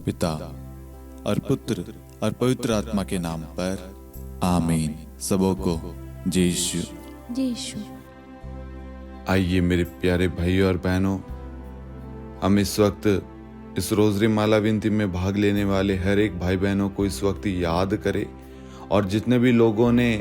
पिता और पुत्र और पवित्र आत्मा के नाम पर आमीन। सबों को जय यीशु। जय यीशु। आइए मेरे प्यारे भाइयों और बहनों, हम इस वक्त इस रोजरी माला विनती में भाग लेने वाले हर एक भाई बहनों को इस वक्त याद करें, और जितने भी लोगों ने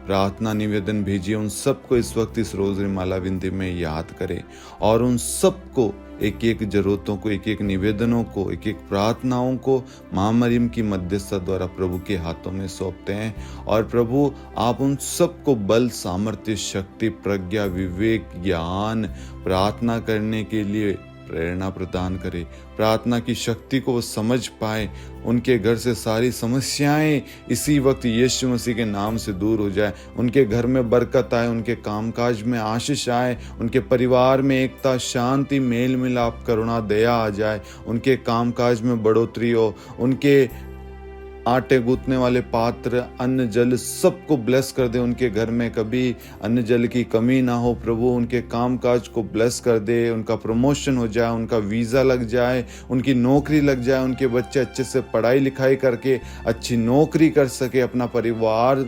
प्रार्थना निवेदन भेजी उन सबको इस वक्त इस रोजरी माला विनती में याद करें, और उन सबको एक एक जरूरतों को, एक एक निवेदनों को, एक एक प्रार्थनाओं को माँ मरियम की मध्यस्थता द्वारा प्रभु के हाथों में सौंपते हैं। और प्रभु आप उन सबको बल, सामर्थ्य, शक्ति, प्रज्ञा, विवेक, ज्ञान प्रार्थना करने के लिए प्रेरणा प्रदान करे। प्रार्थना की शक्ति को वो समझ पाए, उनके घर से सारी समस्याएं इसी वक्त यीशु मसीह के नाम से दूर हो जाए, उनके घर में बरकत आए, उनके कामकाज में आशीष आए, उनके परिवार में एकता, शांति, मेल मिलाप, करुणा, दया आ जाए, उनके कामकाज में बढ़ोतरी हो, उनके आटे गूंथने वाले पात्र, अन्न जल सबको ब्लेस कर दे, उनके घर में कभी अन्न जल की कमी ना हो। प्रभु उनके कामकाज को ब्लेस कर दे, उनका प्रमोशन हो जाए, उनका वीज़ा लग जाए, उनकी नौकरी लग जाए, उनके बच्चे अच्छे से पढ़ाई लिखाई करके अच्छी नौकरी कर सके, अपना परिवार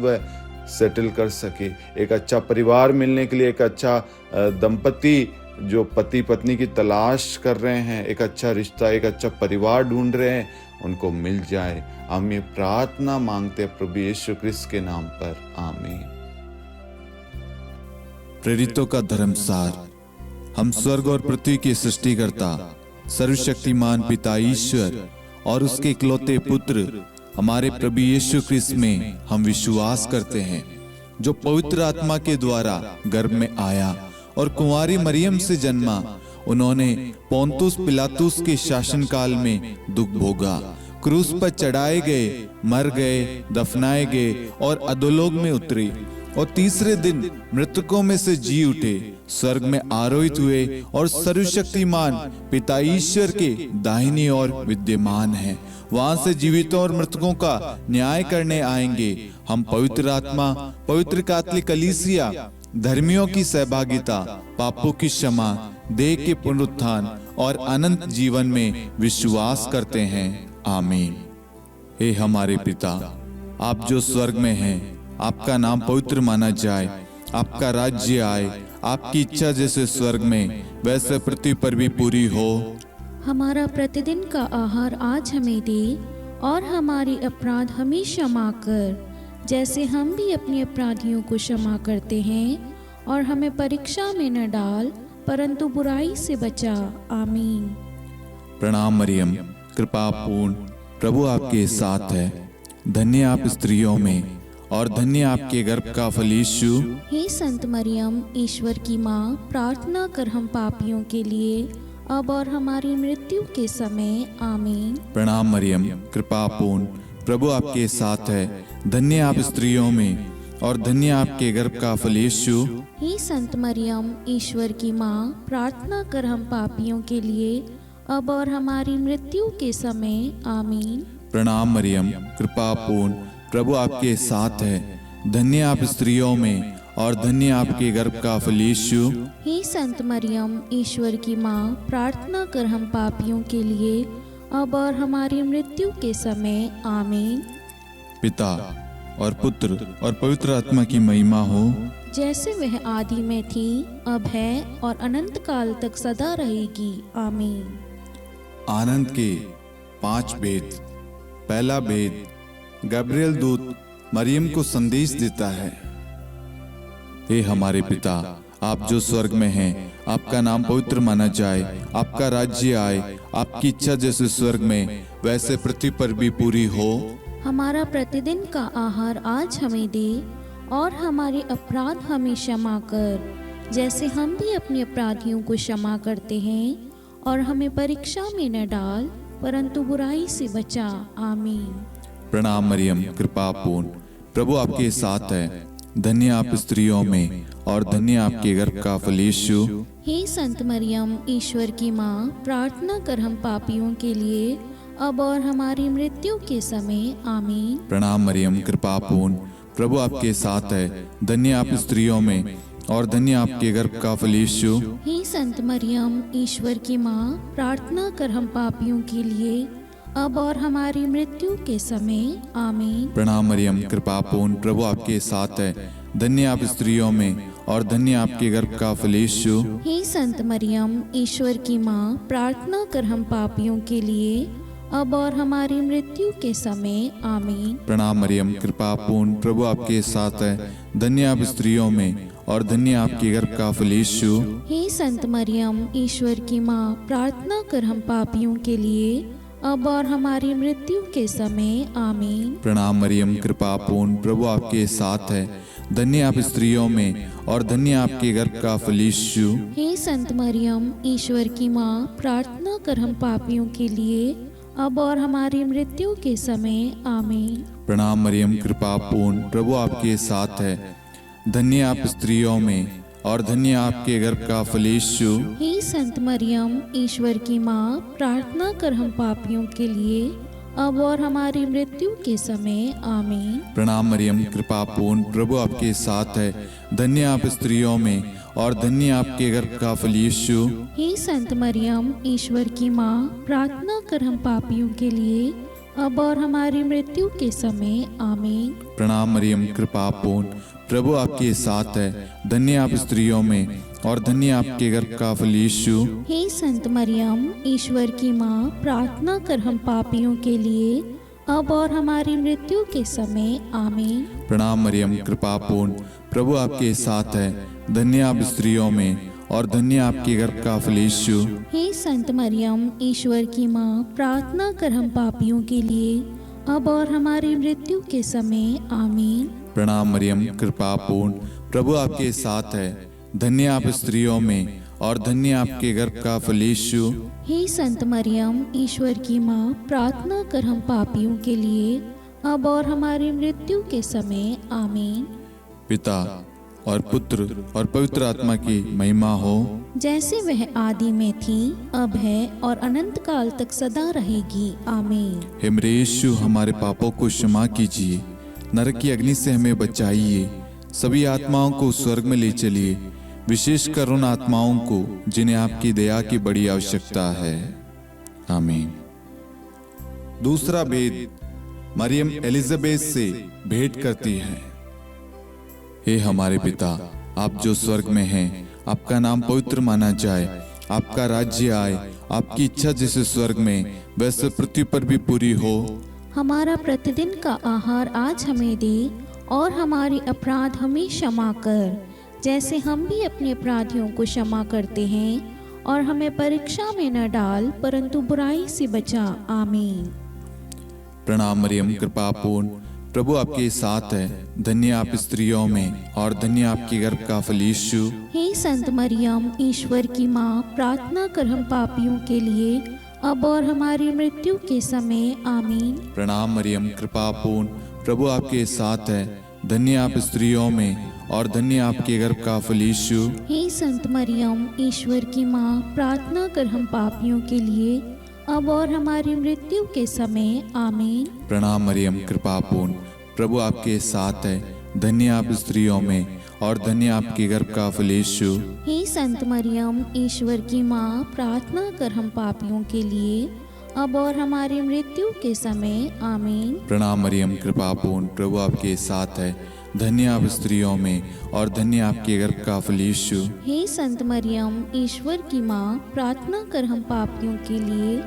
सेटल कर सके। एक अच्छा परिवार मिलने के लिए, एक अच्छा दंपति जो पति पत्नी की तलाश कर रहे हैं, एक अच्छा रिश्ता, एक अच्छा परिवार ढूंढ रहे हैं, उनको मिल जाए। हम ये प्रार्थना मांगते हैं प्रभु यीशु क्रिस्त के नाम पर, आमीन। प्रेरितों का धर्मसार। हम स्वर्ग और पृथ्वी के सृष्टिकर्ता सर्वशक्तिमान पिता ईश्वर और उसके इकलौते पुत्र हमारे प्रभु यीशु क्रिस्त में हम विश्वास करते हैं, जो पवित्र आत्मा के द्वारा गर्भ में आया और कुंवारी मरियम से जन्मा। उन्होंने पोंतुस पिलातुस के शासनकाल में दुख भोगा, क्रूस पर चढ़ाए गए, मर गए, दफनाए गए और अधोलोक में उतरे, और तीसरे दिन मृतकों में से जी उठे, स्वर्ग में आरोहित हुए और सर्वशक्तिमान पिता ईश्वर के दाहिनी ओर विद्यमान हैं। वहां से जीवितों और मृतकों का न्याय करने आएंगे। हम पवित्र आत्मा, पवित्र कैथोलिक कलीसिया, धर्मियों की सहभागिता, पापों की क्षमा, देह के पुनरुत्थान और अनंत जीवन में विश्वास करते हैं, आमीन। हे हमारे पिता, आप जो स्वर्ग में हैं, आपका नाम पवित्र माना जाए, आपका राज्य आए, आपकी इच्छा जैसे स्वर्ग में वैसे पृथ्वी पर भी पूरी हो। हमारा प्रतिदिन का आहार आज हमें दे, और हमारी अपराध हमें क्षमा कर, जैसे हम भी अपने अपराधियों को क्षमा करते हैं, और हमें परीक्षा में न डाल, परंतु बुराई से बचा, आमीन। प्रणाम मरियम, कृपा पूर्ण, प्रभु आपके साथ है। धन्य आप स्त्रियों में और धन्य आपके गर्भ का फल यीशु। हे संत मरियम, ईश्वर की माँ, प्रार्थना कर हम पापियों के लिए, अब और हमारी मृत्यु के समय, आमीन। प्रणाम मरियम, कृपा पूर्ण, प्रभु आपके साथ है। धन्य आप स्त्रियों में और धन्य आपके गर्भ का फल यीशु। हे संत मरियम, ईश्वर की माँ, प्रार्थना कर हम पापियों के लिए, अब और हमारी मृत्यु के समय, आमीन। प्रणाम मरियम, कृपा पूर्ण, प्रभु आपके साथ है। धन्य आप स्त्रियों में और धन्य आपके गर्भ का फल यीशु। हे संत मरियम, ईश्वर की माँ, प्रार्थना कर हम पापियों के लिए, अब और हमारी मृत्यु के समय, आमीन। पिता और पुत्र और पवित्र आत्मा की महिमा हो, जैसे वह आदि में थी, अब है और अनंत काल तक सदा रहेगी, आमीन। आनंद के 5 भेद। पहला भेद, गब्रिएल दूत मरियम को संदेश देता है। हे हमारे पिता, आप जो स्वर्ग में हैं, आपका नाम पवित्र माना जाए, आपका राज्य आए, आपकी इच्छा जैसे स्वर्ग में वैसे पृथ्वी पर भी पूरी हो। हमारा प्रतिदिन का आहार आज हमें दे, और हमारे अपराध हमें क्षमा कर, जैसे हम भी अपने अपराधियों को क्षमा करते हैं, और हमें परीक्षा में न डाल, परंतु बुराई से बचा, आमीन। प्रणाम मरियम, कृपा पूर्ण, प्रभु आपके साथ है। धन्य आप स्त्रियों में और धन्य आपके गर्भ का फल यीशु। हे संत मरियम, ईश्वर की माँ, प्रार्थना कर हम पापियों के लिए, अब और हमारी मृत्यु के समय, आमीन। प्रणाम मरियम, कृपा पूर्ण, प्रभु आपके साथ है। धन्य आप स्त्रियों में और धन्य आपके गर्भ का फल यीशु। हे संत मरियम, ईश्वर की माँ, प्रार्थना कर हम पापियों के लिए, अब और हमारी मृत्यु के समय आमीन। प्रणाम मरियम, कृपा पूर्ण, प्रभु आपके साथ है। धन्य आप स्त्रियों में और धन्य आपके गर्भ का फल यीशु। हे संत मरियम, ईश्वर की माँ, प्रार्थना कर हम पापियों के लिए अब और हमारी मृत्यु के समय आमीन। प्रणाम मरियम, कृपा पूर्ण, प्रभु आपके साथ है। धन्य आप स्त्रियों में और धन्य आपके गर्भ का फल यीशु। हे संत मरियम, ईश्वर की माँ, प्रार्थना कर हम पापियों के लिए अब और हमारी मृत्यु के समय आमीन। प्रणाम मरियम, कृपा पूर्ण, प्रभु आपके साथ है। धन्य आप स्त्रियों में और धन्य आपके गर्भ का फल यीशु। हे संत मरियम, ईश्वर की माँ, प्रार्थना कर हम पापियों के लिए अब और हमारी मृत्यु के समय आमीन। प्रणाम मरियम, कृपा पूर्ण, प्रभु आपके साथ है। धन्य आप स्त्रियों में और धन्य आपके गर्भ का फल यीशु। हे संत मरियम, ईश्वर की माँ, प्रार्थना कर हम पापियों के लिए अब और हमारी मृत्यु के समय आमीन। प्रणाम मरियम, कृपा पूर्ण, प्रभु आपके साथ है। धन्य आप स्त्रियों में और धन्य आपके गर्भ का फल यीशु। हे संत मरियम, ईश्वर की माँ, प्रार्थना कर हम पापियों के लिए अब और हमारी मृत्यु के समय आमीन। प्रणाम मरियम, कृपा पूर्ण, प्रभु आपके साथ है। धन्य आप स्त्रियों में और धन्य आपके गर्भ का फल यीशु। हे संत मरियम, ईश्वर की माँ, प्रार्थना कर हम पापियों के लिए अब और हमारी मृत्यु के समय आमीन। प्रणाम मरियम, कृपा पूर्ण, प्रभु आपके साथ है। धन्य आप स्त्रियों में और धन्य आपके गर्भ का फल यीशु। हे संत मरियम, ईश्वर की माँ, प्रार्थना कर हम पापियों के लिए अब और हमारी मृत्यु के समय आमीन। प्रणाम मरियम, कृपा पूर्ण, प्रभु आपके साथ है। धन्य आप स्त्रियों में और धन्य आपके गर्भ का फल यीशु। हे संत मरियम, ईश्वर की माँ, प्रार्थना कर हम पापियों के लिए अब और हमारी मृत्यु के समय आमीन। पिता और पुत्र और पवित्र आत्मा की महिमा हो, जैसे वह आदि में थी, अब है और अनंत काल तक सदा रहेगी आमीन। हे मेरे यीशु, हमारे पापों को क्षमा कीजिए, नरक की अग्नि से हमें बचाइए, सभी आत्माओं को स्वर्ग में ले चलिए, विशेषकर उन आत्माओं को जिन्हें आपकी दया की बड़ी आवश्यकता है। आमीन। दूसरा भेद, मरियम एलिजाबेथ से भेंट करती है। हे हमारे पिता, आप जो स्वर्ग में हैं, आपका नाम पवित्र माना जाए, आपका राज्य आए, आपकी इच्छा जैसे स्वर्ग में वैसे पृथ्वी पर भी पूरी हो। हमारा प्रतिदिन का आहार आज हमें दे और हमारे अपराध हमें क्षमा कर, जैसे हम भी अपने अपराधियों को क्षमा करते हैं, और हमें परीक्षा में न डाल परंतु बुराई से बचा आमीन। प्रणाम मरियम, कृपा पूर्ण, प्रभु आपके साथ है। धन्य आप स्त्रियों में और धन्य आपके गर्भ का फल यीशु। हे संत मरियम, ईश्वर की माँ, प्रार्थना कर हम पापियों के लिए अब और हमारी मृत्यु के समय आमीन। प्रणाम मरियम, कृपा पूर्ण, प्रभु आपके साथ है। धन्य आप स्त्रियों में और धन्य आपके गर्भ का फल यीशु। हे संत मरियम, ईश्वर की माँ, प्रार्थना कर हम पापियों के लिए अब और हमारी मृत्यु के समय आमीन। प्रणाम मरियम, कृपा पूर्ण, प्रभु आपके साथ है। धन्य आप स्त्रियों में और धन्य आपके गर्भ का फल यीशु। हे संत मरियम, ईश्वर की माँ, प्रार्थना कर हम पापियों के लिए अब और हमारी मृत्यु के समय आमीन। प्रणाम मरियम, कृपा पूर्ण, प्रभु आपके साथ है। धन्य आप स्त्रियों में और धन्य आपके गर्भ का फल यीशु। हे संत मरियम, ईश्वर की माँ, प्रार्थना कर हम पापियों के लिए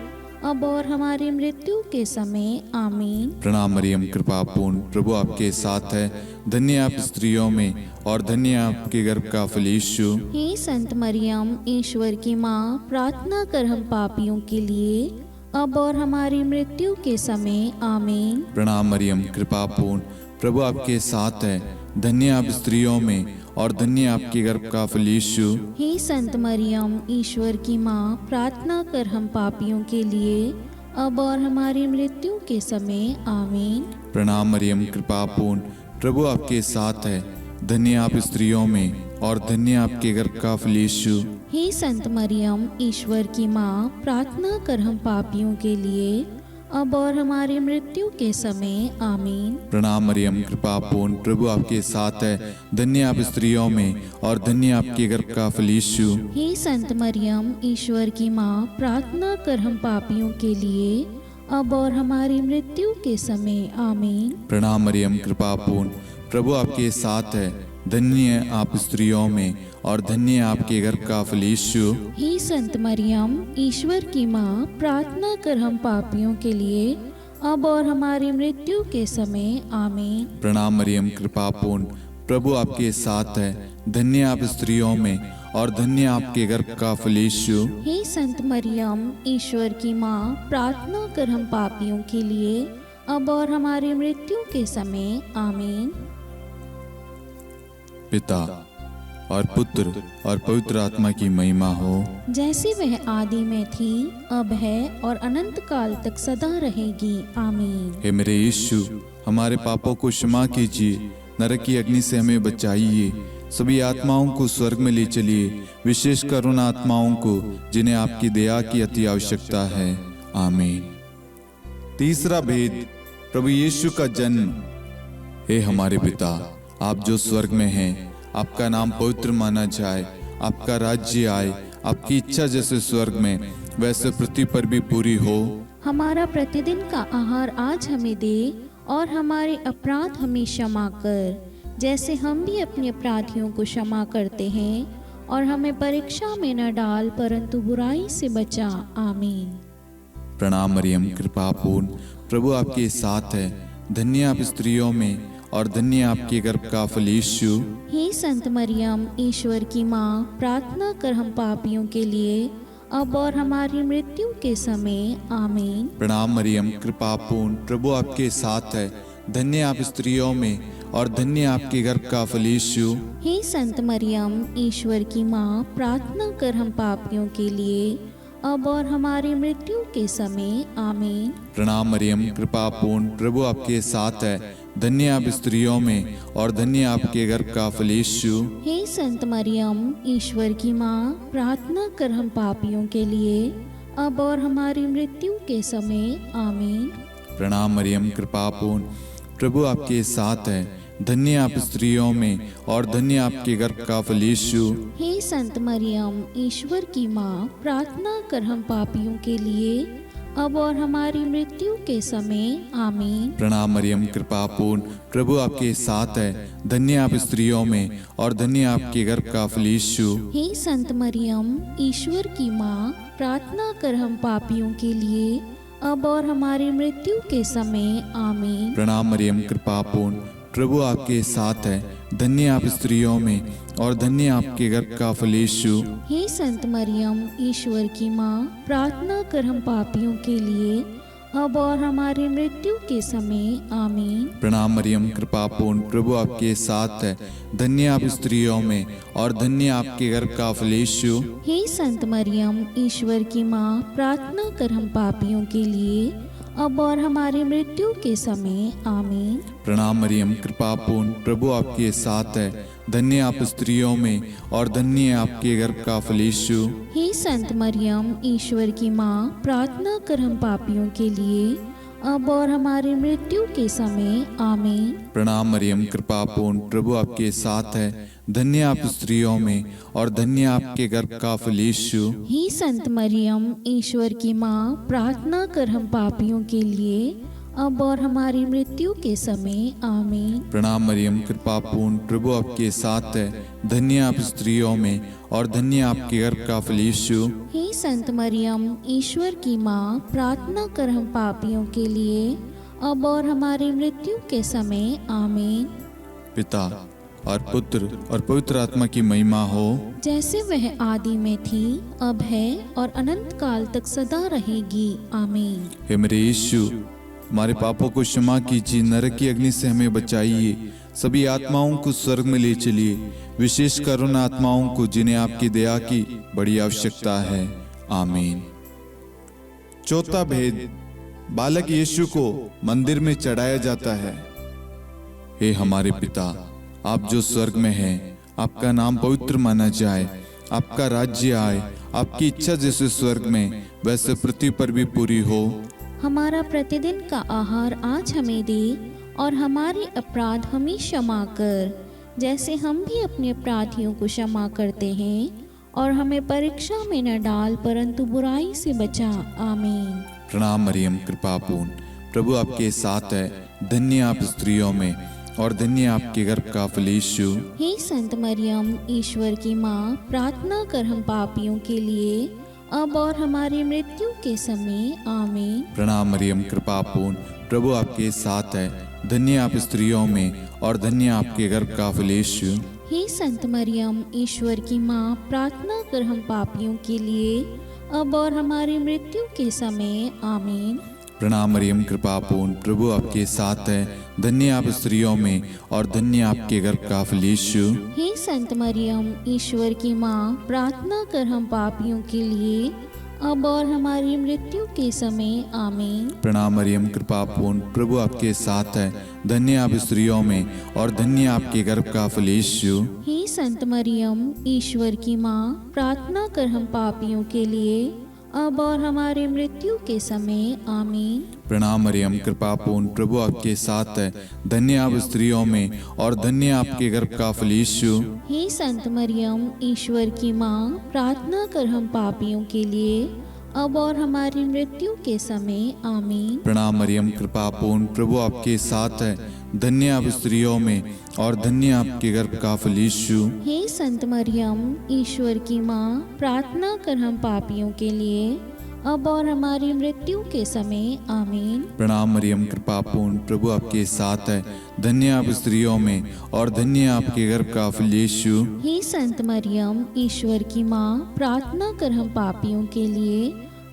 अब और हमारी मृत्यु के समय आमीन। प्रणाम मरियम, कृपा पूर्ण, प्रभु आपके साथ है। धन्य आप स्त्रियों में और धन्य आपके गर्भ का फल यीशु। हे संत मरियम, ईश्वर की माँ, प्रार्थना कर हम पापियों के लिए अब और हमारी मृत्यु के समय आमीन। प्रणाम मरियम, कृपा पूर्ण, प्रभु आपके साथ है। धन्य आप स्त्रियों में और धन्य आपके गर्भ का फल यीशु। हे संत मरियम, ईश्वर की माँ, प्रार्थना कर हम पापियों के लिए अब और हमारी मृत्यु के समय आमीन। प्रणाम मरियम, कृपा पूर्ण, प्रभु आपके साथ है। धन्य आप स्त्रियों में और धन्य आपके गर्भ का फल यीशु। हे संत मरियम, ईश्वर की माँ, प्रार्थना कर हम पापियों के लिए अब और हमारी मृत्यु के समय आमीन। प्रणाम मरियम, कृपा पूर्ण, प्रभु आपके साथ है। धन्य आप स्त्रियों में और धन्य आपके गर्भ का फल यीशु। हे संत मरियम, ईश्वर की माँ, प्रार्थना कर हम पापियों के लिए अब और हमारी मृत्यु के समय आमीन। प्रणाम मरियम, कृपा पूर्ण, प्रभु आपके साथ है। धन्य आप स्त्रियों में और धन्य आपके गर्भ का फल यीशु। हे संत मरियम, ईश्वर की माँ, प्रार्थना कर हम पापियों के लिए, अब और हमारी मृत्यु के समय आमीन। प्रणाम मरियम, कृपा पूर्ण, प्रभु आपके साथ है। धन्य आप स्त्रियों में और धन्य आपके गर्भ का फल यीशु। हे संत मरियम, ईश्वर की माँ, प्रार्थना कर हम पापियों के लिए, अब और हमारी मृत्यु के समय आमीन। पिता और पुत्र और पवित्र आत्मा की महिमा हो, जैसे वह आदि में थी, अब है और अनंत काल तक सदा रहेगी आमीन। हे मेरे यीशु, हमारे पापों को क्षमा कीजिए, नरक की अग्नि से हमें बचाइए, सभी आत्माओं को स्वर्ग में ले चलिए, विशेषकर उन आत्माओं को जिन्हें आपकी दया की अति आवश्यकता है। आमीन। तीसरा भेद, प्रभु यीशु का जन्म। हे हमारे पिता, आप जो स्वर्ग में हैं, आपका नाम पवित्र माना जाए, आपका राज्य आए, आपकी इच्छा जैसे स्वर्ग में वैसे पृथ्वी पर भी पूरी हो। हमारा प्रतिदिन का आहार आज हमें दे, और हमारे अपराध हमें क्षमा कर, जैसे हम भी अपने अपराधियों को क्षमा करते हैं, और हमें परीक्षा में न डाल, परंतु बुराई से बचा। आमीन। प्रणाम मरियम, कृपा पूर्ण, प्रभु आपके साथ है। धन्य आप स्त्रियों में और धन्य आपके गर्भ का फल यीशु। हे संत मरियम, ईश्वर की माँ, प्रार्थना कर हम पापियों के लिए, अब और हमारी मृत्यु के समय आमीन। प्रणाम मरियम, कृपा पूर्ण, प्रभु आपके साथ है। धन्य आप स्त्रियों में और धन्य आपके गर्भ का फल यीशु। हे संत मरियम, ईश्वर की माँ, प्रार्थना कर हम पापियों के लिए, अब और हमारी मृत्यु के समय आमीन। प्रणाम मरियम, कृपा पूर्ण, प्रभु आपके साथ है। धन्य आप स्त्रियों में और धन्य आपके गर्भ का फल यीशु। हे संत मरियम, ईश्वर की माँ, प्रार्थना कर हम पापियों के लिए, अब और हमारी मृत्यु के समय आमीन। प्रणाम मरियम, कृपा पूर्ण, प्रभु आपके साथ है। धन्य आप स्त्रियों में और धन्य आपके गर्भ का फल यीशु। हे संत मरियम, ईश्वर की माँ, प्रार्थना कर हम पापियों के लिए, अब और हमारी मृत्यु के समय आमीन। प्रणाम मरियम, कृपा पूर्ण, प्रभु आपके साथ है। धन्य आप स्त्रियों में और धन्य आपके गर्भ का फल यीशु। हे संत मरियम, ईश्वर की माँ, प्रार्थना कर हम पापियों के लिए, अब और हमारी मृत्यु के समय आमीन। प्रणाम मरियम, कृपा पूर्ण, प्रभु आपके साथ है। धन्य आप स्त्रियों में और धन्य आपके गर्भ का फल यीशु। हे संत मरियम, ईश्वर की माँ, प्रार्थना कर हम पापियों के लिए, अब और हमारी मृत्यु के समय आमीन। प्रणाम मरियम, कृपा पूर्ण, प्रभु आपके साथ है। धन्य आप स्त्रियों में और धन्य आपके गर्भ का फल यीशु। हे संत मरियम, ईश्वर की माँ, प्रार्थना कर हम पापियों के लिए, अब और हमारी मृत्यु के समय आमीन। प्रणाम मरियम, कृपा पूर्ण, प्रभु आपके साथ है। धन्य आप स्त्रियों में और धन्य आपके गर्भ का फल यीशु। हे संत मरियम, ईश्वर की माँ, प्रार्थना कर हम पापियों के लिए, अब और हमारी मृत्यु के समय आमीन। प्रणाम मरियम, कृपा पूर्ण, प्रभु आपके साथ है। धन्य आप स्त्रियों में और धन्य आपके गर्भ का फल यीशु। हे संत मरियम, ईश्वर की माँ, प्रार्थना कर हम पापियों के लिए, अब और हमारी मृत्यु के समय आमीन। प्रणाम मरियम, कृपा पूर्ण, प्रभु आपके साथ है। धन्य आप स्त्रियों में और धन्य आपके गर्भ का फल यीशु। हे संत मरियम, ईश्वर की माँ, प्रार्थना कर हम पापियों के लिए, अब और हमारी मृत्यु के समय आमीन। पिता और पुत्र और पवित्र आत्मा की महिमा हो, जैसे वह आदि में थी, अब है और अनंत काल तक सदा रहेगी आमीन। हे मेरे यीशु, हमारे पापों को क्षमा कीजिए, नरक की अग्नि से हमें बचाइए, सभी आत्माओं को स्वर्ग में ले चलिए, विशेषकर उन आत्माओं को जिन्हें आपकी दया की बड़ी आवश्यकता है। आमीन। चौथा भेद, बालक यीशु को मंदिर में चढ़ाया जाता है। हे हमारे पिता, आप जो स्वर्ग में हैं, आपका नाम पवित्र माना जाए, आपका राज्य आए, आपकी इच्छा जैसे स्वर्ग में वैसे पृथ्वी पर भी पूरी हो। हमारा प्रतिदिन का आहार आज हमें दे, और हमारे अपराध हमें क्षमा कर, जैसे हम भी अपने अपराधियों को क्षमा करते हैं, और हमें परीक्षा में न डाल, परंतु बुराई से बचा। आमीन। प्रणाम मरियम कृपापूर्ण, प्रभु आपके साथ है, धन्य आप स्त्रियों में और धन्य आपके गर्भ का फल यीशु। हे संत मरियम, ईश्वर की माँ, प्रार्थना कर हम पापियों के लिए अब और हमारी मृत्यु के समय आमीन। प्रणाम मरियम कृपापूर्ण, प्रभु आपके साथ है, धन्य आप स्त्रियों में और धन्य आपके गर्भ का फल यीशु। हे संत मरियम, ईश्वर की माँ, प्रार्थना कर हम पापियों के लिए अब और हमारी मृत्यु के समय आमीन। प्रणाम मरियम कृपापूर्ण, प्रभु आपके साथ है, धन्य आप स्त्रियों में और धन्य आपके गर्भ का फल यीशु। हे संत मरियम, ईश्वर की माँ, प्रार्थना कर हम पापियों के लिए अब और हमारी मृत्यु के समय आमीन। प्रणाम मरियम कृपापूर्ण, प्रभु आपके साथ है, धन्य आप स्त्रियों में और धन्य आपके गर्भ का फल यीशु। हे संत मरियम, ईश्वर की माँ, प्रार्थना कर हम पापियों के लिए अब और हमारी मृत्यु के समय आमीन। प्रणाम मरियम कृपापूर्ण, प्रभु आपके साथ है, धन्य आप स्त्रियों में और धन्य आपके गर्भ का फल यीशु। हे संत मरियम, ईश्वर की माँ, प्रार्थना कर हम पापियों के लिए अब और हमारी मृत्यु के समय आमीन। प्रणाम मरियम कृपापूर्ण, प्रभु आपके साथ है, धन्य आप स्त्रियों में और धन्य आपके गर्भ का फल यीशु। हे संत मरियम, ईश्वर की माँ, प्रार्थना कर हम पापियों के लिए अब और हमारी मृत्यु के समय आमीन। प्रणाम मरियम कृपापूर्ण, प्रभु आपके साथ है, धन्य आप स्त्रियों में और धन्य आपके गर्भ का फल यीशु। हे संत मरियम, ईश्वर की माँ, प्रार्थना कर हम पापियों के लिए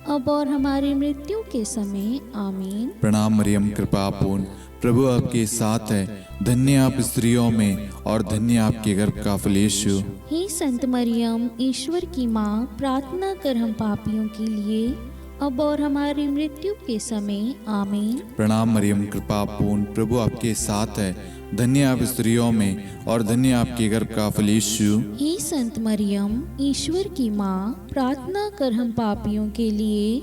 अब और हमारी मृत्यु के समय आमीन। प्रणाम मरियम कृपापूर्ण, प्रभु आपके साथ है, धन्य आप स्त्रियों में और धन्य आपके गर्भ का फल यीशु। हे संत मरियम, ईश्वर की माँ, प्रार्थना कर हम पापियों के लिए अब और हमारी मृत्यु के समय आमीन। प्रणाम मरियम कृपापूर्ण, प्रभु आपके साथ है, धन्य आप स्त्रियों में और धन्य आपके गर्भ का फल यीशु। हे संत मरियम, ईश्वर की माँ, प्रार्थना कर हम पापियों के लिए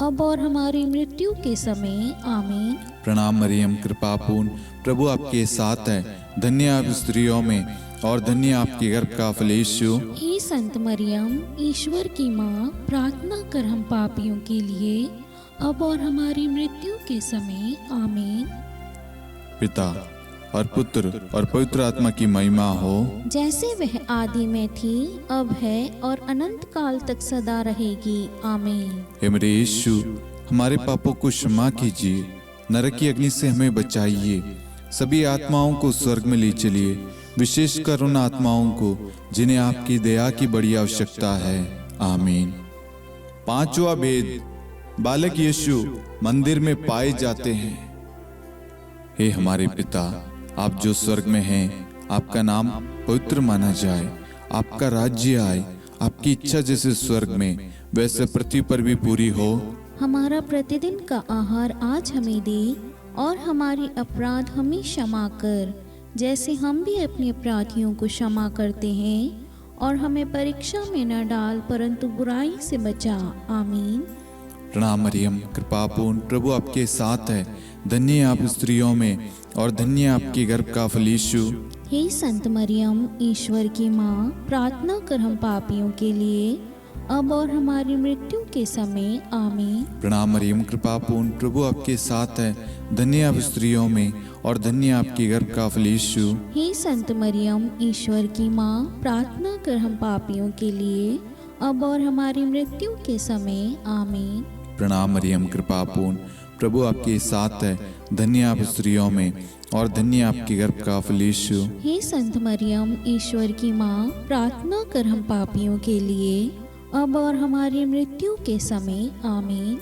अब और हमारी मृत्यु के समय आमीन। प्रणाम मरियम कृपापूर्ण, प्रभु आपके साथ है, धन्य आप स्त्रियों में और धन्य आपके गर्भ का फल यीशु। हे संत मरियम, ईश्वर की माँ, प्रार्थना कर हम पापियों के लिए अब और हमारी मृत्यु के समय आमीन। पिता और पुत्र और पवित्र आत्मा की महिमा हो, जैसे वह आदि में थी, अब है और अनंत काल तक सदा रहेगी आमीन। हे मेरे यीशु, हमारे पापों को क्षमा कीजिए, नरक की अग्नि से हमें बचाइए, सभी आत्माओं को स्वर्ग में ले चलिए, विशेषकर उन आत्माओं को जिन्हें आपकी दया की बड़ी आवश्यकता है आमीन। पांचवा भेद, बालक यीशु मंदिर में पाए जाते हैं। हे हमारे पिता, आप जो स्वर्ग में हैं, आपका नाम पवित्र माना जाए, आपका राज्य आए, आपकी इच्छा जैसे स्वर्ग में वैसे पृथ्वी पर भी पूरी हो। हमारा प्रतिदिन का आहार आज हमें दे और हमारी अपराध हमें क्षमा कर, जैसे हम भी अपने अपराधियों को क्षमा करते हैं, और हमें परीक्षा में न डाल परंतु बुराई से बचा आमीन। प्रणाम मरियम कृपापूर्ण, प्रभु आपके साथ है, धन्य आप स्त्रियों में और धन्य आपके गर्भ का फल यीशु। हे संत मरियम, ईश्वर की माँ, प्रार्थना कर हम पापियों के लिए अब और हमारी मृत्यु के समय आमीन। प्रणाम मरियम कृपापूर्ण, प्रभु आपके साथ है, धन्य आप स्त्रियों में और धन्य आपके गर्भ का फल यीशु। हे संत मरियम, ईश्वर की माँ, प्रार्थना कर हम पापियों के लिए अब और हमारी मृत्यु के समय आमीन। प्रणाम मरियम कृपापूर्ण, प्रभु आपके साथ है, धन्य आप स्त्रियों में और धन्य आपके गर्भ का फल यीशु। हे संत मरियम, ईश्वर की माँ, प्रार्थना कर हम पापियों के लिए अब और हमारी मृत्यु के समय आमीन।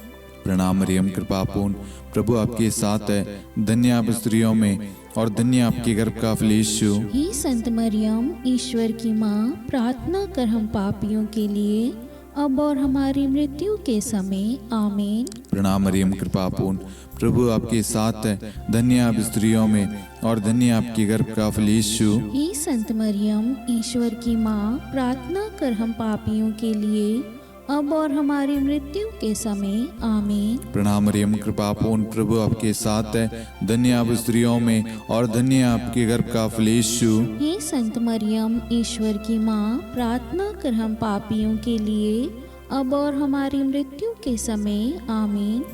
प्रणाम मरियम कृपापूर्ण, प्रभु आपके साथ है, धन्य आप स्त्रियों में और धन्य आपके गर्भ का फल यीशु। हे संत मरियम, ईश्वर की माँ, प्रार्थना कर हम पापियों के लिए अब और हमारी मृत्यु के समय आमीन। प्रणाम मरियम कृपापूर्ण, प्रभु आपके साथ है, धन्य आप स्त्रियों में और धन्य आपके गर्भ का फल यीशु। हे संत मरियम, ईश्वर की माँ, प्रार्थना कर हम पापियों के लिए अब और हमारी मृत्यु के समय आमीन। प्रणाम मरियम कृपापूर्ण, प्रभु आपके साथ है, धन्य आप स्त्रियों में और धन्य आपके गर्भ का फल यीशु। हे संत मरियम, ईश्वर की माँ, प्रार्थना कर हम पापियों के लिए अब और हमारी मृत्यु के समय आमीन।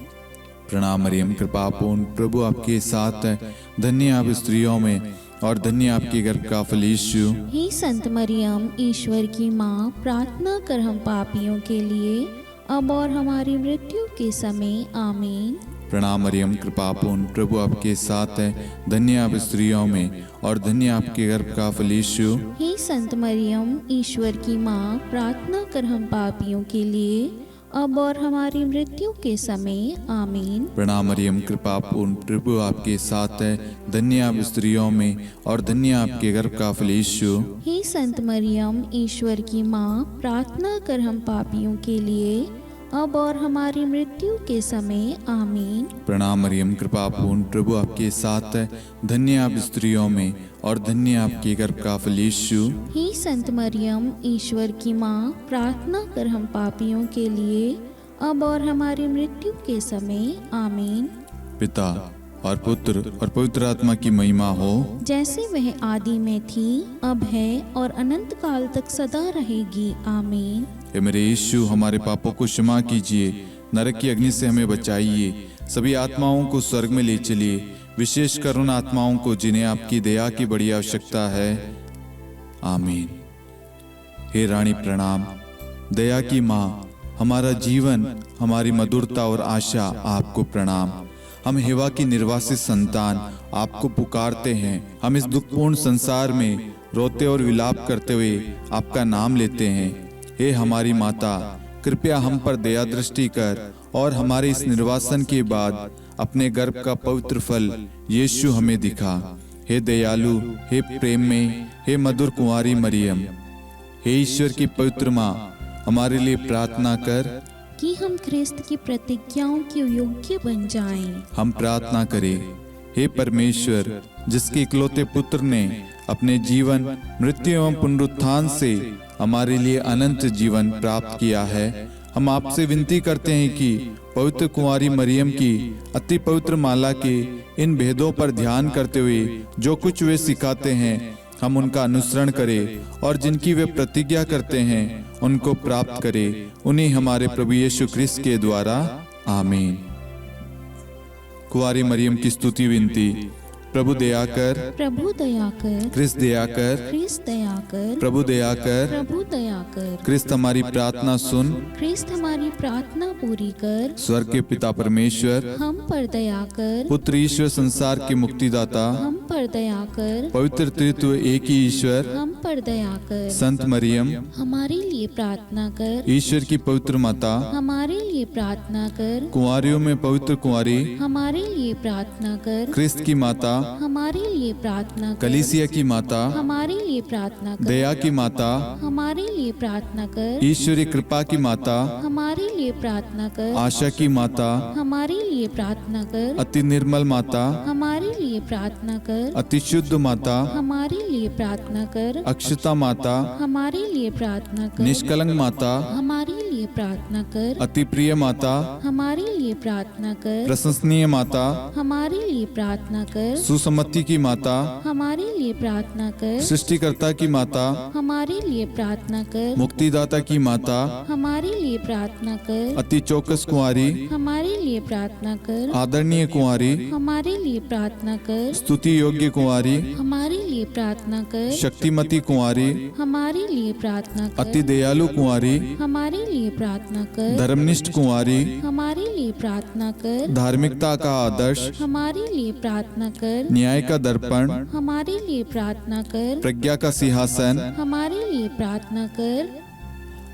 प्रणाम मरियम, कृपा पूर्ण, प्रभु आपके साथ है। धन्य आप स्त्रियों में और धन्य आपके गर्भ का फल यीशु। हे संत मरियम, ईश्वर की माँ, प्रार्थना कर हम पापियों के लिए, अब और हमारी मृत्यु के समय। आमीन। प्रणाम मरियम, कृपा पूर्ण, प्रभु आपके साथ है। धन्य आप स्त्रियों में और धन्य आपके गर्भ का फल यीशु। हे संत मरियम, ईश्वर की माँ, प्रार्थना कर हम पापियों के लिए, अब और हमारी मृत्यु के समय। आमीन। प्रणाम मरियम, कृपा पूर्ण, प्रभु आपके साथ है। धन्य आप स्त्रियों में और धन्य आपके गर्भ का फल यीशु। हे संत मरियम, ईश्वर की माँ, प्रार्थना कर हम पापियों के लिए, अब और हमारी मृत्यु के समय। आमीन। प्रणाम मरियम, कृपा पूर्ण, प्रभु आपके साथ है। धन्य आप स्त्रियों में और धन्य आपके गर्भ का फल यीशु। हे संत मरियम, ईश्वर की माँ, प्रार्थना कर हम पापियों के लिए, अब और हमारी मृत्यु के समय। आमीन। पिता और पुत्र और पवित्र आत्मा की महिमा हो, जैसे वह आदि में थी, अब है और अनंत काल तक सदा रहेगी। आमीन। हे मेरे यीशु, हमारे पापों को क्षमा कीजिए, नरक की अग्नि से हमें बचाइए, सभी आत्माओं को स्वर्ग में ले चलिए, विशेषकर उन आत्माओं को जिन्हें आपकी दया की बड़ी आवश्यकता है। आमीन। हे रानी प्रणाम, दया की माँ, हमारा जीवन, हमारी मधुरता और आशा आपको प्रणाम। हम हेवा की निर्वासित संतान आपको पुकारते हैं। हम इस दुखपूर्ण संसार में रोते और विलाप करते हुए आपका नाम लेते हैं। हे हमारी माता, कृपया हम पर दया दृष्टि कर और हमारे इस निर्वासन के बाद अपने गर्भ का पवित्र फल यीशु हमें दिखा। हे दयालु, हे प्रेम में, हे मधुर कुंवारी मरियम, हे ईश्वर की पवित्र माँ, हमारे लिए प्रार्थना कर कि हम ख्रिस्त की प्रतिज्ञाओं के योग्य बन जाएं। हम प्रार्थना करें। हे परमेश्वर, जिसके इकलौते पुत्र ने अपने जीवन, मृत्यु एवं पुनरुत्थान से हमारे लिए अनंत जीवन प्राप्त किया है, हम आपसे विनती करते हैं कि पवित्र कुंवारी मरियम की अति पवित्र माला के इन भेदों पर ध्यान करते हुए जो कुछ वे सिखाते हैं, हम उनका अनुसरण करें और जिनकी वे प्रतिज्ञा करते हैं उनको प्राप्त करें। उन्हीं हमारे प्रभु यीशु क्रिस्त के द्वारा। आमीन। कुंवारी मरियम की स्तुति विनती। प्रभु दया कर, प्रभु दया कर, क्रिस्त दया कर, ख्रिस्त दया कर, प्रभु दया कर, प्रभु दया कर, क्रिस्त हमारी प्रार्थना सुन। ख्रिस्त हमारी प्रार्थना पूरी कर, स्वर्ग के पिता परमेश्वर, हम पर दया कर, पुत्र ईश्वर संसार के मुक्तिदाता, हम पर दया कर, पवित्र त्रित्व एक ही ईश्वर, हम पर दया कर, संत मरियम, हमारे लिए प्रार्थना कर, ईश्वर की पवित्र माता, हमारे लिए प्रार्थना कर, कुंवारियों में पवित्र कुंवारी, हमारे लिए प्रार्थना कर, क्रिस्त की माता, हमारे लिए प्रार्थना कर, कलीसिया की माता, हमारे लिए प्रार्थना कर, दया की माता, हमारे लिए प्रार्थना कर, ईश्वरी कृपा की माता, हमारे लिए प्रार्थना कर, आशा की माता, हमारे लिए प्रार्थना कर, अति निर्मल माता, हमारे लिए प्रार्थना कर, अति शुद्ध माता, हमारे लिए प्रार्थना कर, अक्षता माता, हमारे लिए प्रार्थना कर, निष्कलंक माता, हमारे लिए प्रार्थना कर, अति प्रिय माता, हमारे लिए प्रार्थना कर, प्रशंसनीय माता, हमारे लिए प्रार्थना कर, सुसम्मति की माता, हमारे लिए प्रार्थना कर, सृष्टिकर्ता की माता, हमारे लिए प्रार्थना कर, मुक्तिदाता की माता, हमारे लिए प्रार्थना कर, अति चौकस कुंवारी, हमारे लिए प्रार्थना कर, आदरणीय कुंवारी, हमारे लिए प्रार्थना कर, स्तुति योग्य कुंवारी, हमारे लिए प्रार्थना कर, शक्तिमती कुंवारी, हमारे लिए प्रार्थना अति कर, दयालु कुंवारी, हमारे लिए प्रार्थना कर, धर्मनिष्ठ कुंवारी, हमारे लिए प्रार्थना कर, धार्मिकता का आदर्श, हमारे लिए प्रार्थना कर, न्याय का दर्पण, हमारे लिए प्रार्थना कर, प्रज्ञा का सिंहासन, हमारे लिए प्रार्थना कर,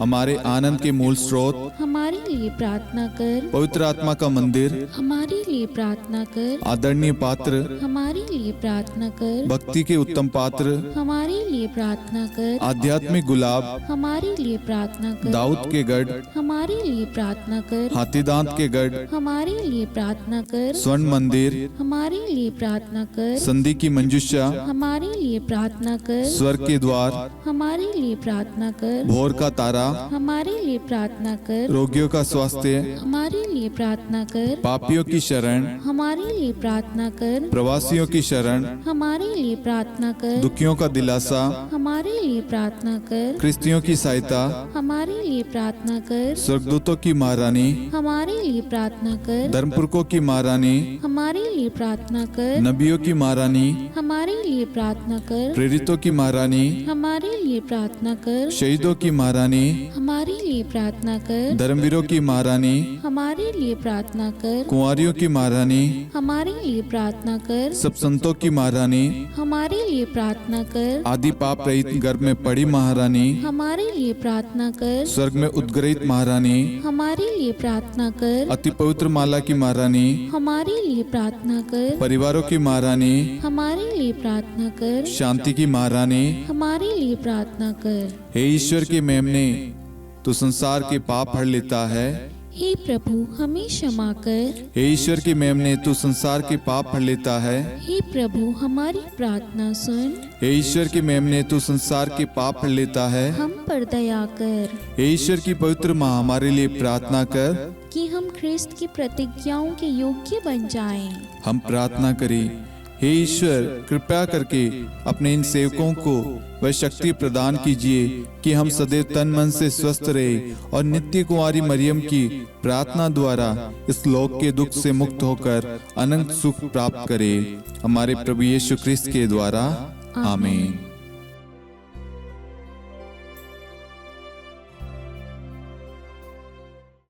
हमारे आनंद के मूल स्रोत, हमारे लिए प्रार्थना कर, पवित्र आत्मा का मंदिर, हमारे लिए प्रार्थना कर, आदरणीय पात्र, हमारे लिए प्रार्थना कर, भक्ति के उत्तम पात्र, हमारे लिए प्रार्थना कर, आध्यात्मिक गुलाब, हमारे लिए प्रार्थना कर, दाऊद के गढ़, हमारे लिए प्रार्थना कर, हाथीदांत के गढ़, हमारे लिए प्रार्थना कर, स्वर्ण मंदिर, हमारे लिए प्रार्थना कर, संधि की मंजुषा, हमारे लिए प्रार्थना कर, स्वर्ग के द्वार, हमारे लिए प्रार्थना कर, भोर का तारा, हमारे लिए प्रार्थना कर। रोगियों का स्वास्थ्य, हमारे लिए प्रार्थना कर। पापियों की शरण, हमारे लिए प्रार्थना कर। प्रवासियों की शरण, हमारे लिए प्रार्थना कर। दुखियों का दिलासा, हमारे लिए प्रार्थना कर। क्रिस्तियों की सहायता, हमारे लिए प्रार्थना कर। स्वर्गदूतों की महारानी, हमारे लिए प्रार्थना कर। धर्मपुरखों की महारानी, हमारे लिए प्रार्थना कर। नबियों की महारानी, हमारे लिए प्रार्थना कर। प्रेरितों की महारानी, हमारे लिए प्रार्थना कर। शहीदों की महारानी, हमारे लिए प्रार्थना कर। धर्मवीरों की महारानी, हमारे लिए प्रार्थना कर। कुंवारियों की महारानी, हमारे लिए प्रार्थना कर। सब संतों की महारानी, हमारे लिए प्रार्थना कर। आदि पाप रहित गर्भ में पड़ी महारानी, हमारे लिए प्रार्थना कर। स्वर्ग में उद्गृहित महारानी, हमारे लिए प्रार्थना कर। अति पवित्र माला की महारानी, हमारे लिए प्रार्थना कर। परिवारों की महारानी, हमारे लिए प्रार्थना कर। शांति की महारानी, हमारे लिए प्रार्थना कर। हे ईश्वर के मेमने, तू संसार के पाप हर लेता है। हे प्रभु हमें क्षमा कर। हे ईश्वर के मेमने, तू संसार के पाप हर लेता है। हे प्रभु हमारी प्रार्थना सुन। हे ईश्वर के मेमने, तू संसार के पाप हर लेता है। हम पर दया कर हे ईश्वर की पवित्र माँ, हमारे लिए प्रार्थना कर। कि हम ख्रिस्त की प्रतिज्ञाओं के योग्य बन जाएं। हम प्रार्थना करें, हे ईश्वर कृपया करके अपने इन सेवकों को वह शक्ति प्रदान कीजिए कि हम सदैव तन मन से स्वस्थ रहे और नित्य कुंवारी मरियम की प्रार्थना द्वारा इस लोक के दुख से मुक्त होकर अनंत सुख प्राप्त करें। हमारे प्रभु यीशु ख्रिस्त के द्वारा, आमीन।